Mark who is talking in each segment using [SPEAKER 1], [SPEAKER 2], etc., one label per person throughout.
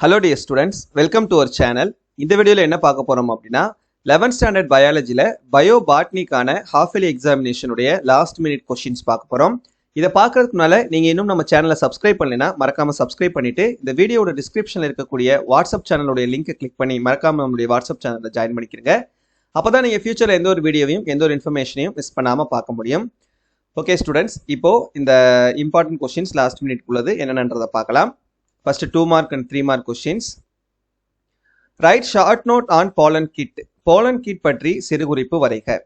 [SPEAKER 1] Hello dear students, welcome to our channel. இந்த வீடியோல என்ன பார்க்க போறோம் அப்படினா 11th standard biologyல bio botany-க்கான half yearly examination உடைய last minute questions பார்க்க போறோம். இத பார்க்கிறதுக்கு முன்னால நீங்க இன்னும் நம்ம சேனலை subscribe பண்ணலைனா மறக்காம subscribe பண்ணிட்டு இந்த வீடியோவோட descriptionல இருக்கக்கூடிய WhatsApp சேனலோட லிங்கை click பண்ணி மறக்காம நம்மளுடைய WhatsApp சேனல்ல join பண்ணிக்கிறீங்க. அப்பதான் நீங்க ஃபியூச்சர்ல எந்த ஒரு வீடியோவையும் எந்த ஒரு இன்ஃபர்மேஷனையும் மிஸ் பண்ணாம பார்க்க முடியும். ஓகே ஸ்டூடண்ட்ஸ், இப்போ இந்த இம்பார்ட்டன்ட் क्वेश्चंस லாஸ்ட் மினிட் உள்ளது என்னன்றதை பார்க்கலாம். First 2 mark and 3 mark questions. Write short note on pollen kit. Pollen kit பற்றி சிறுகுறிப்பு வரைக.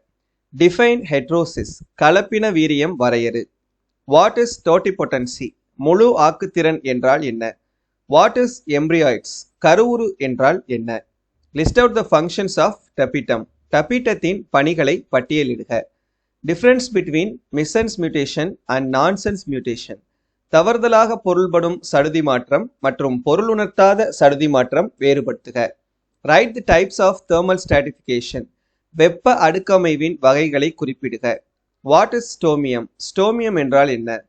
[SPEAKER 1] Define heterosis. கலப்பின வீரியம் வரையறு. What is totipotency? முழு ஆக்குத்திறன் என்றால் என்ன? What is embryoids? கருவுரு என்றால் என்ன? List out the functions of tapetum. tapetumத்தின் பணிகளை பட்டியலிடுக. Difference between missense mutation and nonsense mutation. தவறுதலாக பொருள்படும் சடுதி மாற்றம் மற்றும் பொருளுணர்த்தாத சடுதி மாற்றம் வேறுபடுத்துக. Write the types of thermal stratification. வெப்ப அடுக்கமைவின் வகைகளை குறிப்பிடுக. What is stomium? Stomium என்றால் என்ன?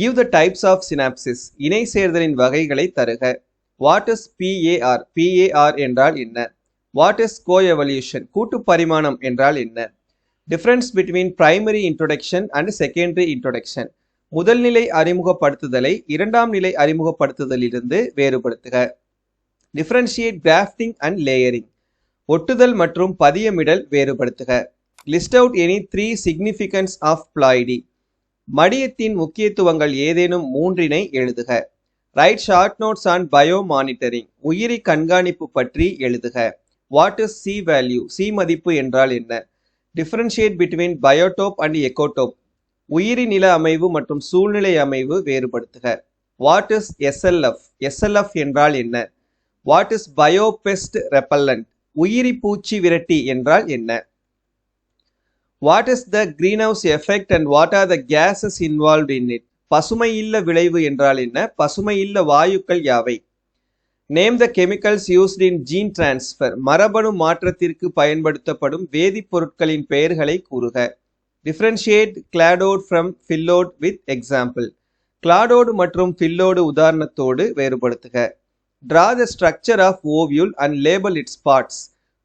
[SPEAKER 1] Give the types of synapses. இணை சேர்தலின் வகைகளை தருக. What is PAR? PAR என்றால் என்ன? What is coevolution? கூட்டு பரிமாணம் என்றால் என்ன? Difference between primary introduction and secondary introduction. முதல் நிலை அறிமுகப்படுத்துதலை இரண்டாம் நிலை அறிமுகப்படுத்துதலிலிருந்து வேறுபடுத்துக. Differentiate grafting and layering. ஒட்டுதல் மற்றும் பதியமிடல் வேறுபடுத்துக. List out any 3 significance of ploidy. மடியத்தின் முக்கியத்துவங்கள் ஏதேனும் மூன்றினை எழுதுக. Write short notes on biomonitoring. உயிரி கண்காணிப்பு பற்றி எழுதுக. What is C value? C மதிப்பு என்றால் என்ன? Differentiate between biotope and ecotope. உயிரி நில அமைவு மற்றும் சூழ்நிலை அமைவு வேறுபடுத்துக. What is SLF? SLF என்றால் என்ன? What is biopest repellent? உயிரி பூச்சி விரட்டி என்றால் என்ன? What is the greenhouse effect and what are the gases involved in it? பசுமை இல்ல விளைவு என்றால் என்ன? பசுமை இல்ல வாயுக்கள் யாவை? Name the chemicals used in gene transfer. மரபணு மாற்றத்திற்கு பயன்படுத்தப்படும் வேதிப்பொருட்களின் பெயர்களை கூறுக. Differentiate cladoid from phylloid with example. cladoid மற்றும் phylloid உதாரணத்தோடு வேறுபடுத்துக. Draw the structure of ovule and label its parts.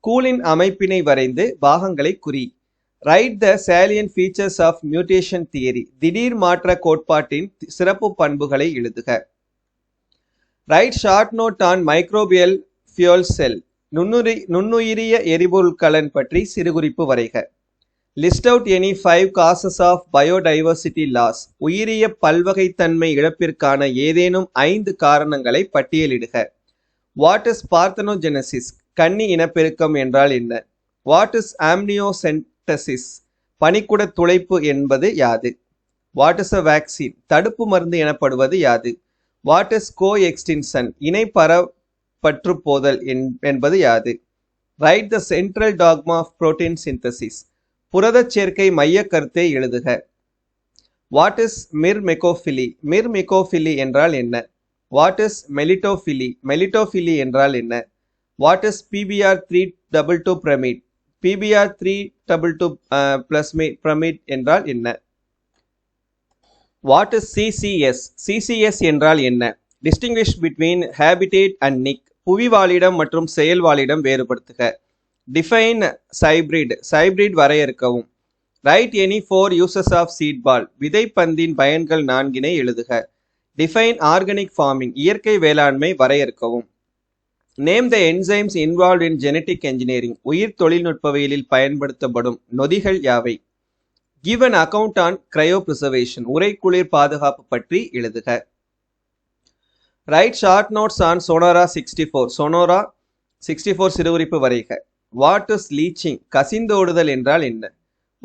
[SPEAKER 1] Choline அமைப்பினை வரைந்து பாகங்களை குறி. Write the salient features of mutation theory. திடீர் மாற்ற கோட்பாட்டின் சிறப்பு பண்புகளை எழுதுக. Write short note on microbial fuel cell. நுண்ணுயிரிய எரிபொருள் கலன் பற்றி சிறுகுறிப்பு வரைக. List out any 5 causes of biodiversity loss. உயிரிய பல்வகைத்தன்மை இழப்பிற்கான ஏதேனும் 5 காரணங்களை பட்டியலிடுக. What is parthenogenesis? கன்னி இனப்பெருக்கம் என்றால் என்ன? What is amniocentesis? பனிக்குட துளைப்பு என்பது யாது? What is a vaccine? தடுப்பு மருந்து எனப்படுவது யாது? What is coextinction? இணை பற்று போதல் என்பது யாது? Write the central dogma of protein synthesis. புரதச் சேர்க்கை மைய கருத்தை எழுதுக. What is myrmecophily? myrmecophily என்றால் என்ன? What is melitophily? melitophily என்றால் என்ன? What is PBr322 pyramid? PBr322 plus pyramid என்றால் என்ன? What is CCS? CCS என்றால் என்ன? Distinguish between habitat and nick. புவிவாழிடம் மற்றும் செயல்வாழிடம் வேறுபடுத்துக. Define cybrid. Cybrid வரையறுக்கவும். Write any 4 uses of seed ball. விதைப்பந்தின் பயன்கள் 4 எழுதுக. Define organic farming. இயற்கை வேளாண்மை வரையறுக்கவும். Name the enzymes involved in genetic engineering. உயிர் தொழில்நுட்பவியலில் பயன்படுத்தப்படும் நொதிகள் யாவை? Give an account on cryopreservation. உறைக்குளிர் பாதுகாப்பு பற்றி எழுதுக. Write short notes on Sonora 64. Sonora 64 சிறுகுறிப்பு வரைக. What is leaching? கசிந்தோடுதல் என்றால் என்ன?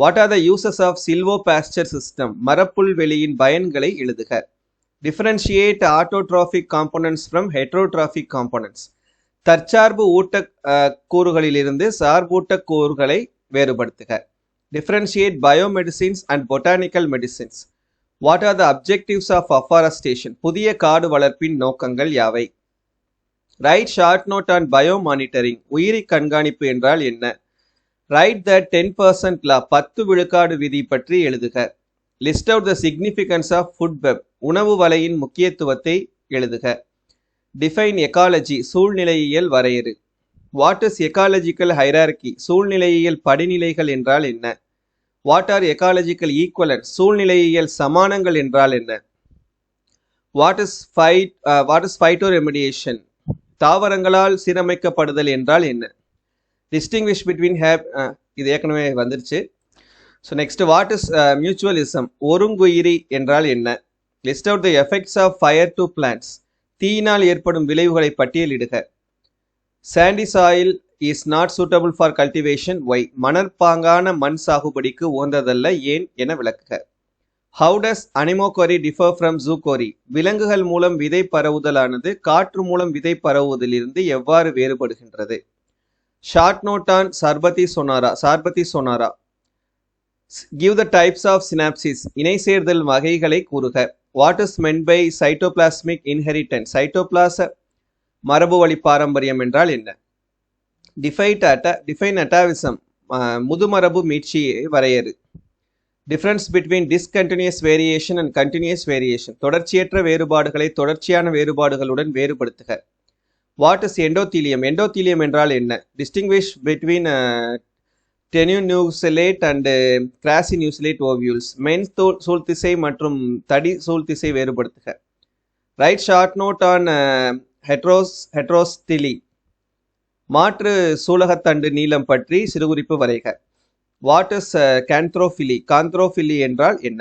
[SPEAKER 1] What are the uses of silvopasture system? மரப்புல்வெளியின் பயன்களை எழுதுக. Differentiate autotrophic components from heterotrophic components. தற்சார்பு ஊட்ட கூறுகளிலிருந்து சார்பூட்ட கூறுகளை வேறுபடுத்துக. Differentiate biomedicines and botanical medicines. What are the objectives of afforestation? புதிய காடு வளர்ப்பின் நோக்கங்கள் யாவை? Write short note on biomonitoring. உயிரி கண்காணிப்பு என்றால் என்ன? Write the 10% law. 10 விழுக்காடு விதி பற்றி எழுதுக. List out the significance of food web. உணவு வலையின் முக்கியத்துவத்தை எழுதுக. டிஃபைன் எக்காலஜி சூழ்நிலையியல் வரையறு. வாட் இஸ் எக்காலஜிக்கல் ஹைரார்கி சூழ்நிலையியல் படிநிலைகள் என்றால் என்ன? வாட் ஆர் எக்காலஜிக்கல் ஈக்குவலன்ட் சூழ்நிலையியல் சமானங்கள் என்றால் என்ன? வாட் இஸ் ஃபைட்டோ ரெமிடியேஷன் தாவரங்களால் சீரமைக்கப்படுதல் என்றால் என்ன? டிஸ்டிங்விஷ் பிட்வீன் இது ஏற்கனவே வந்துருச்சு. So next what is mutualism ஒருங்குயிரி என்றால் என்ன? List out the effects of fire to plants தீயினால் ஏற்படும் விளைவுகளை பட்டியலிடுக. Sandy soil is not suitable for cultivation why மணற்பாங்கான மண் சாகுபடிக்கு உகந்ததல்ல ஏன் என விளக்குக. How does anemochory differ from zoochory விலங்குகள் மூலம் விதை பரவுதலானது காற்று மூலம் விதை பரவுவதிலிருந்து எவ்வாறு வேறுபடுகின்றது? ஷார்ட் நோட் ஆன் சார்பதி சொனாரா. Give the types of synapsis இணை சேர்தல் வகைகளை கூறுக. What is meant by cytoplasmic inheritance சைட்டோபிளாச மரபு வழி பாரம்பரியம் என்றால் என்ன? டிஃபைன் அட்டாவிசம் முதுமரபு மீட்சியை வரையறு. Difference between discontinuous variation and continuous variation தொடர்ச்சியற்ற வேறுபாடுகளை தொடர்ச்சியான வேறுபாடுகளுடன் வேறுபடுத்துக. வாட் இஸ் எண்டோத்தீலியம் எண்டோத்தீலியம் என்றால் என்ன? டிஸ்டிங்விஷ் பிட்வீன் டெனுநியூசிலேட் அண்ட் கிராசிநியூசிலேட் ஓவியூல்ஸ் மென் சூழ்திசை மற்றும் தடி சூழ்திசை வேறுபடுத்துக. ரைட் ஷார்ட் நோட் ஆன் ஹெட்ரோஸ்டிலி மாற்று சூலகத்தண்டு நீளம் பற்றி சிறுகுறிப்பு வரைக. வாட் இஸ் காந்த்ரோஃபிலி என்றால் என்ன?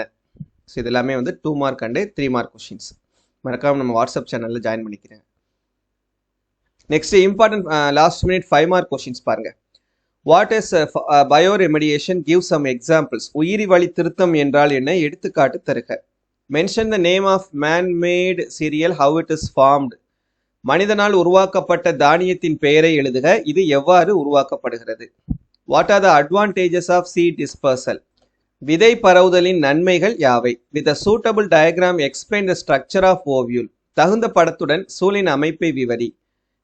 [SPEAKER 1] ஸோ இது எல்லாமே வந்து 2 மார்க் அண்டு 3 மார்க் கொஷின்ஸ். மறக்காம நம்ம வாட்ஸ்அப் சேனலில் ஜாயின் பண்ணிக்கிறேன். Next important last minute 5 mark questions பாருங்க. What is bioremediation give some examples உயிரி வழி திருத்தம் என்றால் என்ன எடுத்துக்காட்டு தருக. Mention the name of man made cereal how it is formed மனிதனால் உருவாக்கப்பட்ட தானியத்தின் பெயரை எழுதுக இது எவ்வாறு உருவாக்கப்படுகிறது. What are the advantages of seed dispersal விதை பரவுதலின் நன்மைகள் யாவை? With a suitable diagram explain the structure of ovule தகுந்த படத்துடன் சூழின் அமைப்பை விவரி.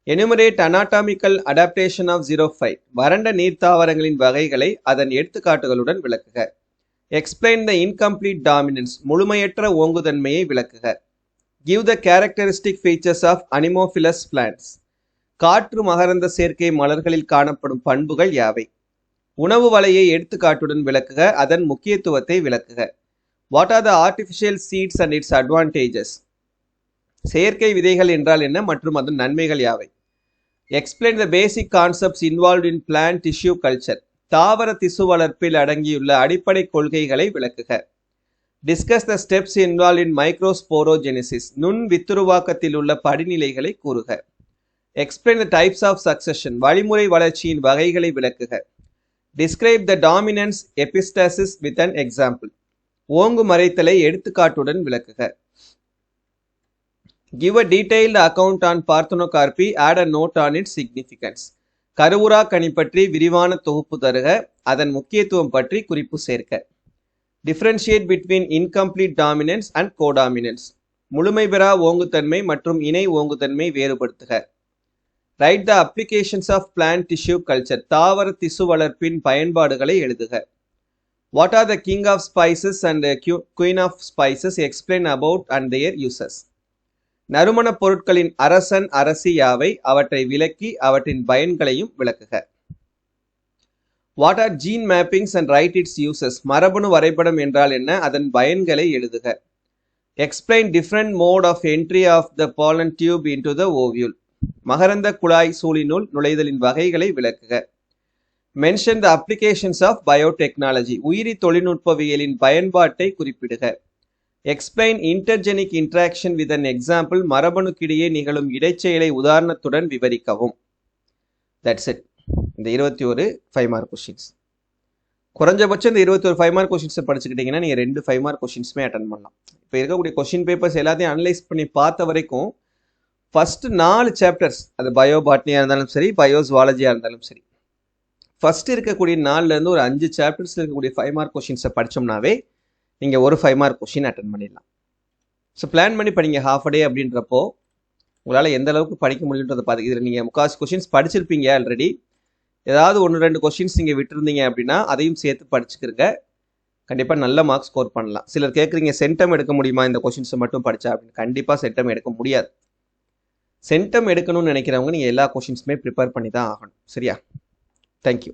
[SPEAKER 1] எனுமரேட் அனாட்டாமிக்கல் அடாப்டேஷன் ஆஃப் 05 வறண்ட நீர்த்தாவரங்களின் வகைகளை அதன் எடுத்துக்காட்டுகளுடன் விளக்குக. எக்ஸ்பிளைன் த இன்கம்ப்ளீட் டாமினன்ஸ் முழுமையற்ற ஓங்குதன்மையை விளக்குக. Give the characteristic features of anemophilous plants காற்று மகரந்த சேர்க்கை மலர்களில் காணப்படும் பண்புகள் யாவை? உணவு வலையை எடுத்துக்காட்டுடன் விளக்குக அதன் முக்கியத்துவத்தை விளக்குக. What are the artificial seeds and its advantages செயற்கை விதைகள் என்றால் என்ன மற்றும் அதன் நன்மைகள் யாவை? Explain the basic concepts involved in plant tissue culture தாவர திசு வளர்ப்பில் அடங்கியுள்ள அடிப்படை கொள்கைகளை விளக்குக. Discuss the steps involve in microsporogenesis நுண் வித்துருவாக்கத்தில் உள்ள படிநிலைகளை கூறுக. Explain the types of succession வழிமுறை வளர்ச்சியின் வகைகளை விளக்குக. Describe the dominance epistasis with an example ஓங்கு மறைத்தலை எடுத்துக்காட்டுடன் விளக்குக. Give a detailed account on parthenocarpy, add a note on its significance. கருவுரா கனி பற்றி விரிவான தொகுப்பு தருக அதன் முக்கியத்துவம் பற்றி குறிப்பு சேர்க்க. Differentiate between incomplete dominance and codominance முழுமை பெறா ஓங்குதன்மை மற்றும் இணை ஓங்குதன்மை வேறுபடுத்துக. Write the applications of plant tissue culture தாவர திசு வளர்ப்பின் பயன்பாடுகளை எழுதுக. What are the king of spices and queen of spices? Explain about and their uses. நறுமண பொருட்களின் அரசன் அரசி யாவை அவற்றை விளக்கி அவற்றின் பயன்களையும் விளக்குக. What are gene mappings and write its uses மரபணு வரைபடம் என்றால் என்ன அதன் பயன்களை எழுதுக. Explain different mode of entry of the pollen tube into the ovule மகரந்த குழாய் சூழினுள் நுழைதலின் வகைகளை விளக்குக. Mention the applications of biotechnology உயிரி தொழில்நுட்பவியலின் பயன்பாட்டை குறிப்பிடுக. Explain intergenic interaction with an example மரபணுக்கிடையே நிகழும் இடைச்செயலை உதாரணத்துடன் விவரிக்கவும். That's it. இந்த 21 5 மார்க் கொஸ்டின்ஸ் குறைஞ்சபட்சம் இந்த 21 5 மார்க் கொஸ்டின்ஸை படிச்சுக்கிட்டீங்கன்னா நீங்கள் 2 5 மார்க் கொஸ்டின்ஸுமே அட்டன் பண்ணலாம். இப்போ இருக்கக்கூடிய கொஸ்டின் பேப்பர்ஸ் எல்லாத்தையும் அனலைஸ் பண்ணி பார்த்த வரைக்கும் ஃபர்ஸ்ட் 4 சாப்டர்ஸ் அது பயோ பாட்னியாக இருந்தாலும் சரி பயோ ஜுவாலஜியாக இருந்தாலும் சரி ஃபர்ஸ்ட் இருக்கக்கூடிய 4லேருந்து ஒரு 5 சாப்டர்ஸில் இருக்கக்கூடிய 5 மார்க் கொஸ்டின்ஸை படித்தோம்னாவே நீங்கள் ஒரு 5 மார்க் கொஸ்டின் அட்டன் பண்ணிடலாம். ஸோ பிளான் பண்ணி படிங்க ஹாஃப் அ டே அப்படின்றப்போ உங்களால் எந்த அளவுக்கு படிக்க முடியுன்றதை பார்த்து இதில் நீங்கள் முக்கால்வாசி கொஸ்டின்ஸ் படிச்சிருப்பீங்க ஆல்ரெடி. ஏதாவது 1-2 கொஸ்டின்ஸ் நீங்கள் விட்டுருந்தீங்க அப்படின்னா அதையும் சேர்த்து படிச்சுக்கிறங்க. கண்டிப்பாக நல்ல மார்க் ஸ்கோர் பண்ணலாம். சிலர் கேட்குறீங்க சென்டம் எடுக்க முடியுமா இந்த கொஸ்டின்ஸை மட்டும் படித்தா அப்படின்னு. கண்டிப்பாக சென்டம் எடுக்க முடியாது. சென்டம் எடுக்கணும்னு நினைக்கிறவங்க நீங்கள் எல்லா கொஷின்ஸுமே ப்ரிப்பேர் பண்ணி தான் ஆகணும். சரியா? தேங்க்யூ.